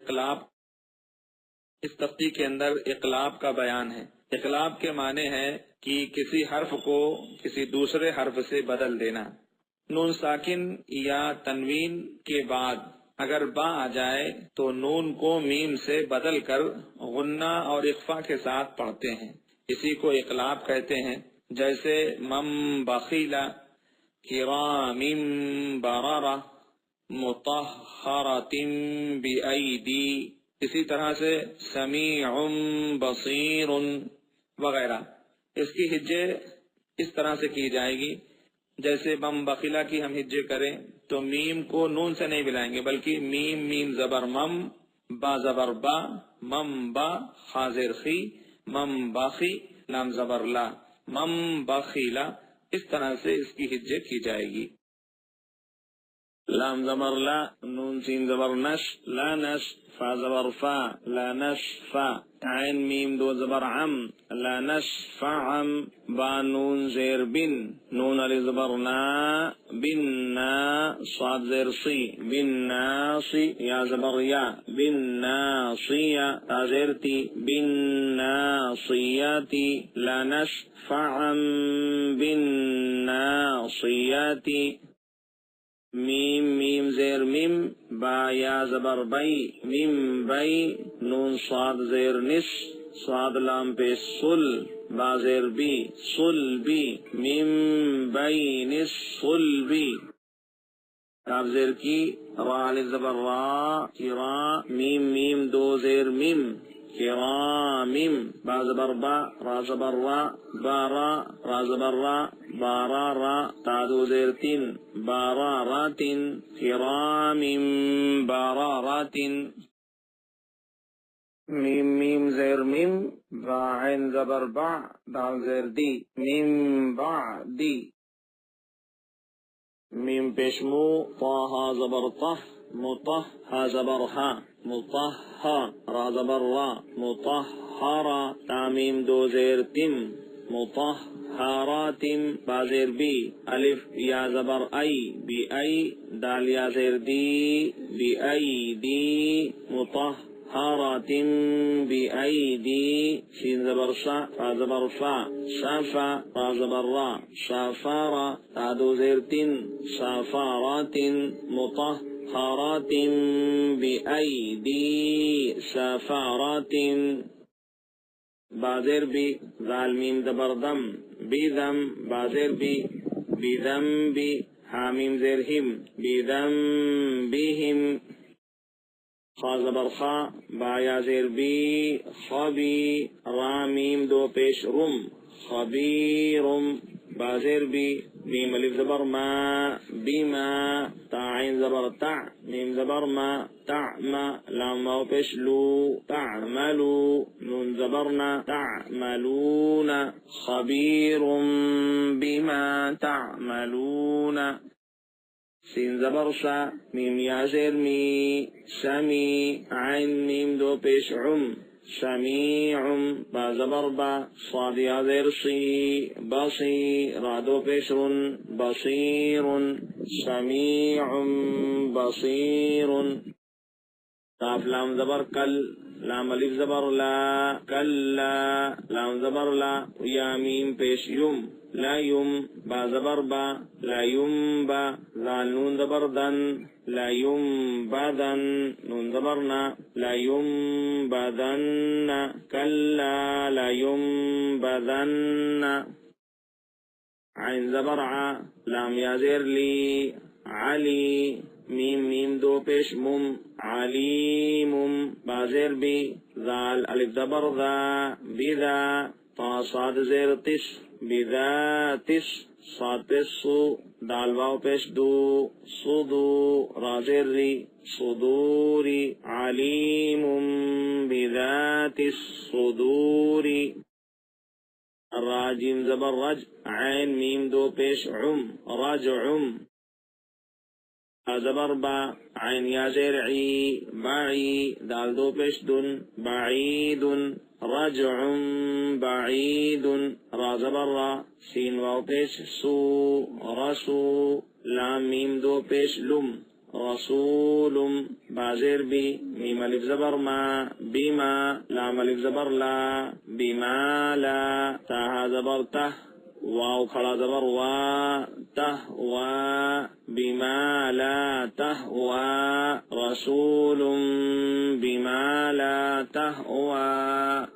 اقلاب، اس تختی کے اندر اقلاب کا بیان ہے۔ اقلاب کے معنی ہے کہ کسی حرف کو کسی دوسرے حرف سے بدل دینا۔ نون ساکن یا تنوین کے بعد اگر با آ جائے تو نون کو میم سے بدل کر غنہ اور اخفا کے ساتھ پڑھتے ہیں، اسی کو اقلاب کہتے ہیں۔ جیسے مم بخیلا، کرام بررہ، مطہرۃ بأیدی، اسی طرح سے سمیع بصیر وغیرہ۔ اس کی ہجے اس طرح سے کی جائے گی، جیسے بم بخیلا کی ہم ہجے کریں تو میم کو نون سے نہیں ملائیں گے، بلکہ میم میم زبر مم، با زبر با، مم با، خا زیر خی، مم باخی، لام زبر لا، مم بخیلا، اس طرح سے اس کی ہجے کی جائے گی۔ لام زبر لا، نون سین زبر نش، لا نش، فا زبر فا، لا نش فا، عین میم دو زبر عم، لا نش فعم، با نون زیر بن، نون علی زبر نا، بن نا، صاد زیر سی، بن ناسی، یا زبر یا، بن ناسیہ، تا زیر تی، بن ناسیاتی، لا نش فعم بن ناسیاتی، میم میم زیر میم، با یا زبر بئی، میم بئی، نون صاد زیر نس، صاد لام پہ سل، با زیر بی، سل بی، میم بئی نس سل بی، کاف زیر کی، را علی زبر را، کرا، میم میم دو زیر میم، کرامیم، با زبر با، را زبر را، بارا، را زبر را، بارا را، تا دو زیر تین، بارا راتن، کرامیم باراراتن، میم میم زیر میم، با عین زبر با، دال زیر دی، میم با دی، میم پیشمو، طاہا زبر طہ، مطہ، ہا زبر ہا، مطہا، را زبر را، مطہرا، تامیم دو زیر تم، مطہراتم، با زیر بی، الف یا زبر ای، بی ای، دال یا زیر دی، بی ای دی، مطہراتم بی ای دی، شین زبر شا، فا زبر فا، شافا، را زبر را، شافارا، تا دو زیر تن، شافاراتن، مطہرات بأیدی شافارات، بازر بی، ذال میم زبر دم، بی دم، بازر بی، بی دم بی، حامیم زیر ہم، بی دم بیہم، خا زبر خا، با یا زیر بی، خبی، رامیم دو پیش رم، خبیرم، بازر بی، میم الف زبر ما، بیما، تا عین زبر تع، میم زبر ما، تعما، لام واو پیش لو، تعملو، نون زبرنا، تعملون، خبیر بما تعملون، سین زبر شا، میم یا زیر می، شمی، عین میم دو پیش عم، شمیعم، با زبر با، صاد یا زیر سی، بصی، را دو پیش رن، بصیرن، شمیعم بصیرن، کاف لام زبر کل، لام الف زبر لا، کلا، لام زبر لا، یا میم پیش یم، لا یم، با زبر با، لا یم با، ذال نون زبر دن، لا یم بدن، نون زبرنا، لا یم بدن، کلا لا یم بدن، عین زبر ع، لام یا زیر لی، علی، میم میم دو پیش مم، علیم، بازر بی، ذال الف زبر ذا، بذا، تا صاد زیر تش، بذاتش، صاد پیش سو، دال واو پیش دو، صدو، را زیر ری، صدوری، علیم بذات الصدور، راجیم زبر رج، عین میم دو پیش عم، رجعم، زبر با، عین یا زیر عی، باعی، دال دو پیش دن، بعید، رجع بعید، را زبر را، سین واو پیش سو، رسو، لام میم دو پیش لم، رسول بازر بی میم الف زبر ما بما لام الف زبر لا بما لا تاها زبر ته واو کھڑا زبر وا تهوا بما لا تهوا رسول بما لا تهوا